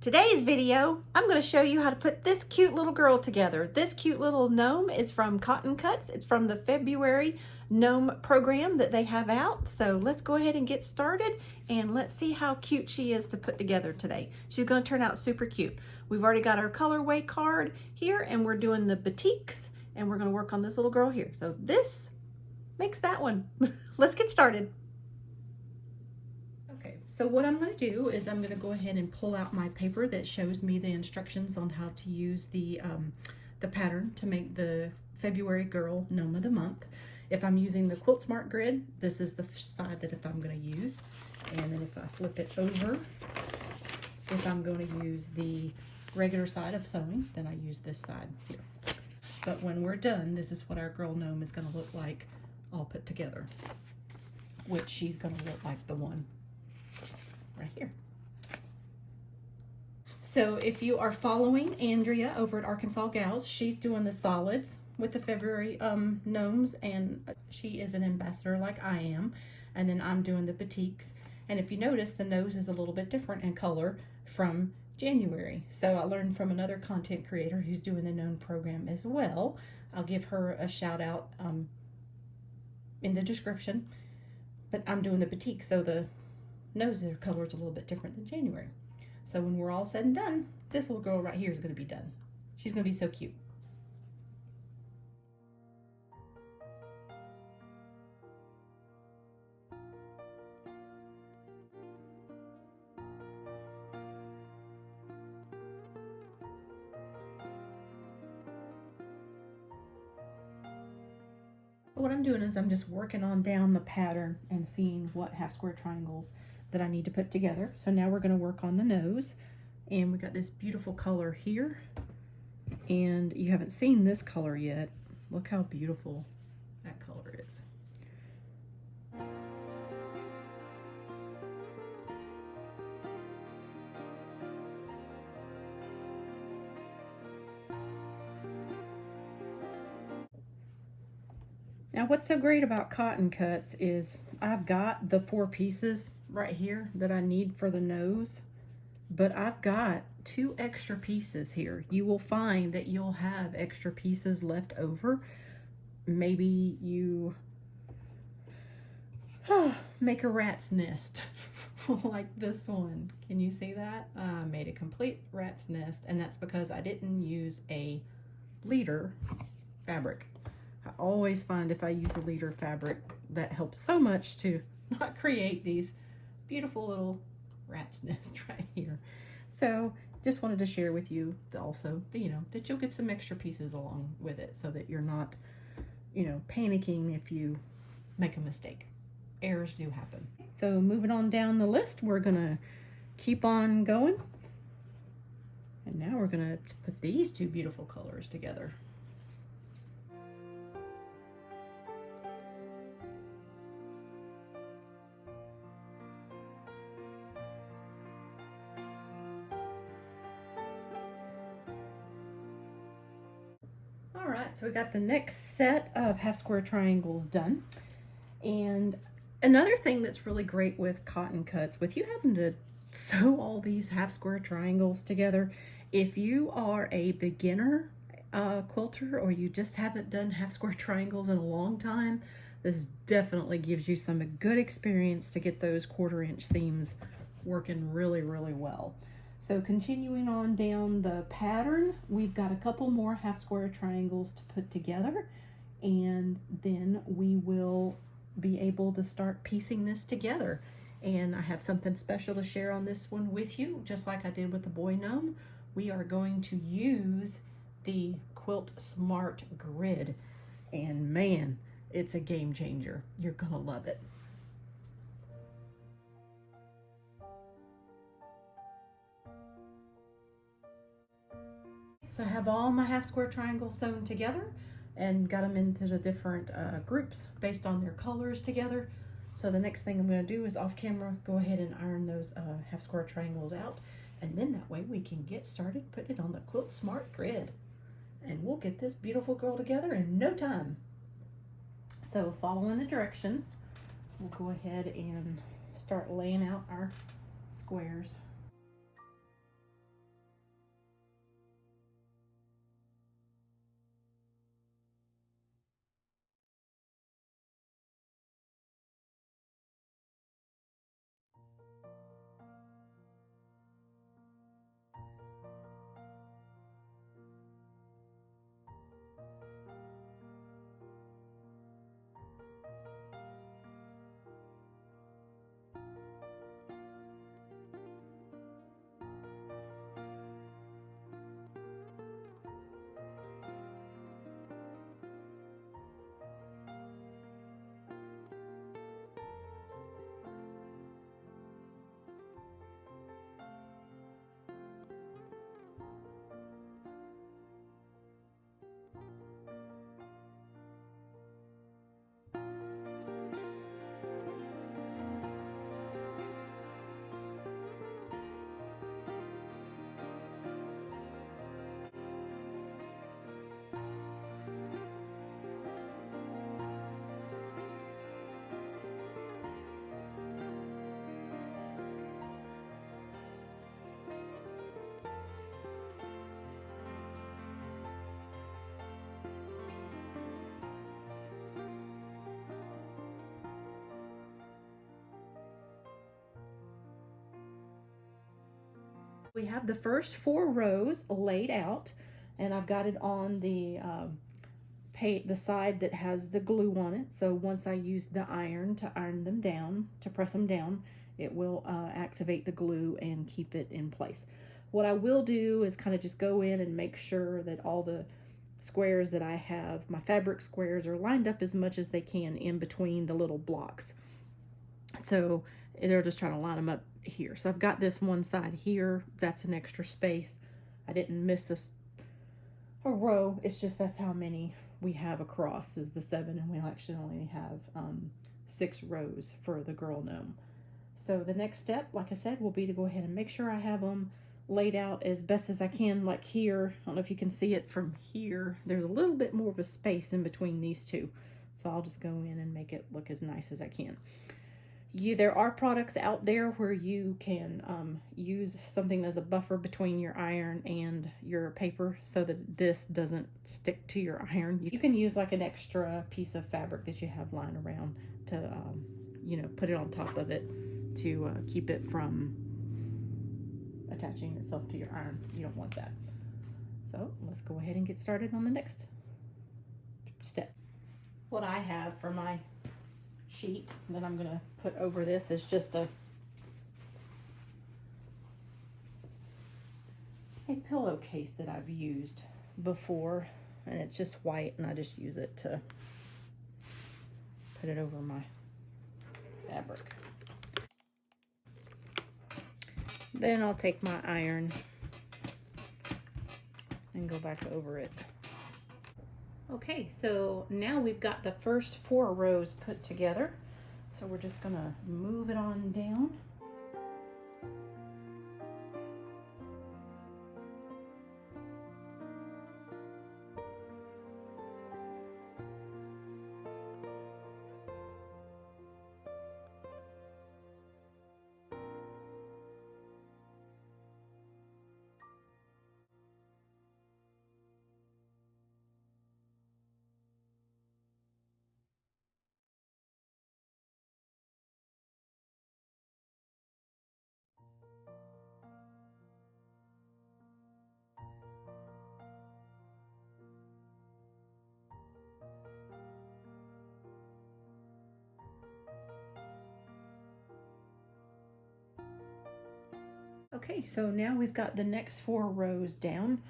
Today's video, I'm going to show you how to put this cute little girl together. This cute little gnome is from Cotton Cuts. It's from the February Gnome program that they have out. So let's go ahead and get started and let's see how cute she is to put together today. She's going to turn out super cute. We've already got our colorway card here and we're doing the batiks and we're going to work on this little girl here. So this makes that one. Let's get started. Okay, so what I'm going to do is I'm going to go ahead and pull out my paper that shows me the instructions on how to use the pattern to make the February Girl Gnome of the Month. If I'm using the Quilt Smart grid, this is the side that I'm going to use. And then if I flip it over, if I'm going to use the regular side of sewing, then I use this side here. But when we're done, this is what our girl gnome is going to look like all put together, which she's going to look like the one right here. So if you are following Andrea over at Arkansas Gals, she's doing the solids with the February gnomes, and she is an ambassador like I am, and then I'm doing the batiks. And if you notice, the nose is a little bit different in color from January. So I learned from another content creator who's doing the gnome program as well. I'll give her a shout out in the description. But I'm doing the batik, so the nose color is a little bit different than January. So when we're all said and done, this little girl right here is going to be done. She's going to be so cute. What I'm doing is I'm just working on down the pattern and seeing what half square triangles that I need to put together. So now we're going to work on the nose, and we got this beautiful color here, and you haven't seen this color yet. Look how beautiful that color is. Now what's so great about Cotton Cuts is I've got the 4 pieces right here that I need for the nose, but I've got 2 extra pieces here. You will find that you'll have extra pieces left over. Maybe you make a rat's nest like this one. Can you see that? I made a complete rat's nest, and that's because I didn't use a leader fabric. I always find if I use a leader fabric, that helps so much to not create these beautiful little rat's nest right here. So just wanted to share with you also, that you'll get some extra pieces along with it so that you're not, panicking if you make a mistake. Errors do happen. So moving on down the list, we're gonna keep on going. And now we're gonna put these 2 beautiful colors together. Alright, so we got the next set of half square triangles done. And another thing that's really great with Cotton Cuts, with you having to sew all these half square triangles together, if you are a beginner quilter or you just haven't done half square triangles in a long time, this definitely gives you some good experience to get those 1/4 inch seams working really, really well. So continuing on down the pattern, we've got a couple more half square triangles to put together, and then we will be able to start piecing this together. And I have something special to share on this one with you, just like I did with the boy gnome. We are going to use the Quilt Smart grid, and man, it's a game changer. You're gonna love it. So I have all my half square triangles sewn together and got them into the different groups based on their colors together. So the next thing I'm going to do is off camera go ahead and iron those half square triangles out, and then that way we can get started putting it on the Quilt Smart grid, and we'll get this beautiful girl together in no time. So following the directions, we'll go ahead and start laying out our squares. We have the first 4 rows laid out, and I've got it on the side that has the glue on it. So once I use the iron to iron them down, to press them down, it will activate the glue and keep it in place. What I will do is kind of just go in and make sure that all the squares that I have, my fabric squares, are lined up as much as they can in between the little blocks. So they're just trying to line them up here. So I've got this one side here, that's an extra space. I didn't miss a row, it's just that's how many we have across is the 7, and we actually only have 6 rows for the girl gnome. So the next step, like I said, will be to go ahead and make sure I have them laid out as best as I can. Like here, I don't know if you can see it from here, there's a little bit more of a space in between these two. So I'll just go in and make it look as nice as I can. There are products out there where you can use something as a buffer between your iron and your paper so that this doesn't stick to your iron. You can use like an extra piece of fabric that you have lying around to, you know, put it on top of it to keep it from attaching itself to your iron. You don't want that. So let's go ahead and get started on the next step. What I have for my sheet that I'm going to put over this is just a pillowcase that I've used before, and it's just white, and I just use it to put it over my fabric. Then I'll take my iron and go back over it. Okay, so now we've got the first 4 rows put together. So we're just gonna move it on down. Okay, so now we've got the next 4 rows down,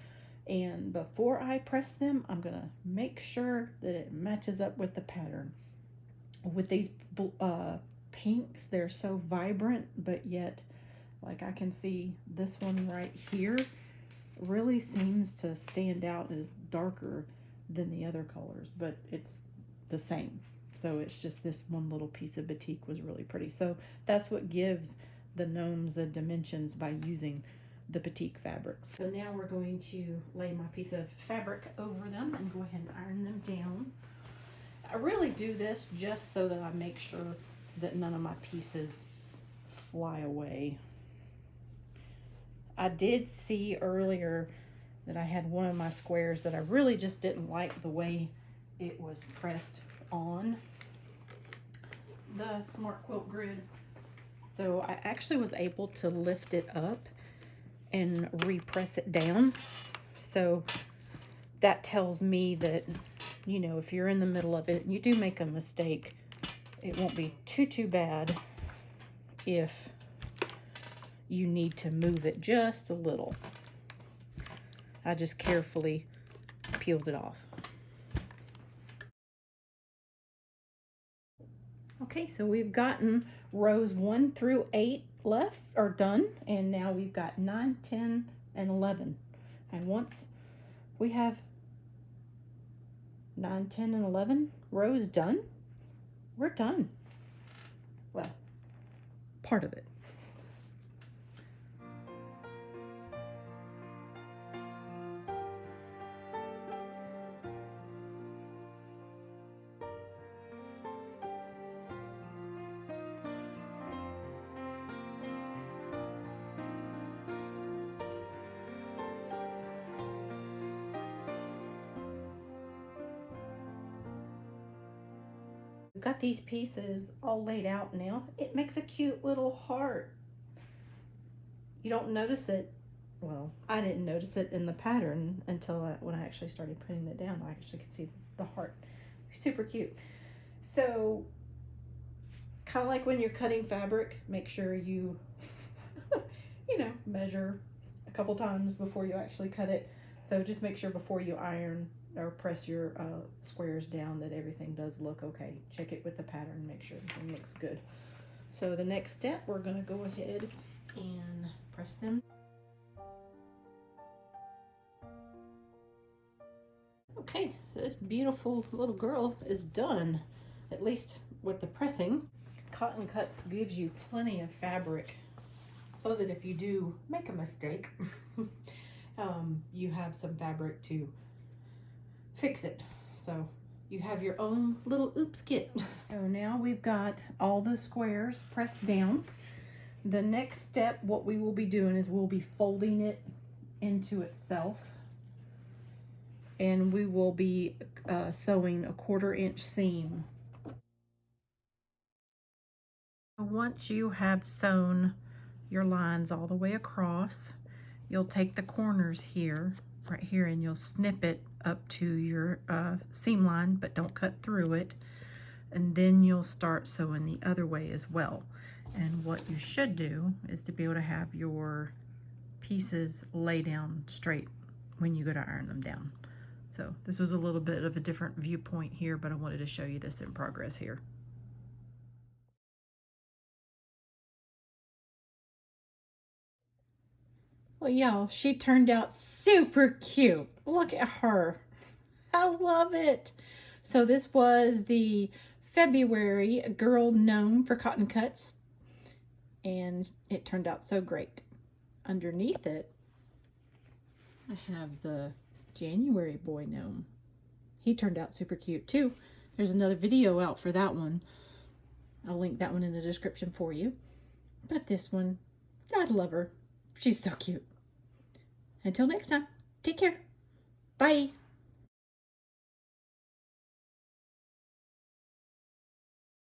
and before I press them, I'm gonna make sure that it matches up with the pattern. With these pinks, they're so vibrant, but yet, like I can see this one right here really seems to stand out as darker than the other colors, but it's the same. So it's just this one little piece of batik was really pretty. So that's what gives the gnomes the dimensions, by using the batik fabrics. So now we're going to lay my piece of fabric over them and go ahead and iron them down. I really do this just so that I make sure that none of my pieces fly away. I did see earlier that I had one of my squares that I really just didn't like the way it was pressed on the Smart Quilt Grid. So I actually was able to lift it up and repress it down. So that tells me that, you know, if you're in the middle of it and you do make a mistake, it won't be too bad if you need to move it just a little. I just carefully peeled it off. Okay, so we've gotten rows 1 through 8 left, or done, and now we've got 9, 10, and 11. And once we have 9, 10, and 11 rows done, we're done. Well, part of it. We've got these pieces all laid out now. It makes a cute little heart. You don't notice it well, I didn't notice it in the pattern until when I actually started putting it down. I actually could see the heart. Super cute. So, kind of like when you're cutting fabric, make sure you, measure a couple times before you actually cut it. So just make sure before you iron or press your squares down that everything does look okay. Check it with the pattern, make sure everything looks good. So the next step, we're going to go ahead and press them. Okay, so this beautiful little girl is done, at least with the pressing. Cotton Cuts gives you plenty of fabric so that if you do make a mistake, you have some fabric to fix it. So you have your own little oops kit. So now we've got all the squares pressed down. The next step, what we will be doing is we'll be folding it into itself, and we will be sewing a 1/4 inch seam. Once you have sewn your lines all the way across, you'll take the corners here, right here, and you'll snip it up to your seam line, but don't cut through it. And then you'll start sewing the other way as well. And what you should do is to be able to have your pieces lay down straight when you go to iron them down. So this was a little bit of a different viewpoint here, but I wanted to show you this in progress here. Well, y'all, she turned out super cute. Look at her. I love it. So this was the February Girl Gnome for Cotton Cuts, and it turned out so great. Underneath it, I have the January Boy Gnome. He turned out super cute too. There's another video out for that one. I'll link that one in the description for you. But this one, I love her. She's so cute. Until next time, take care. Bye.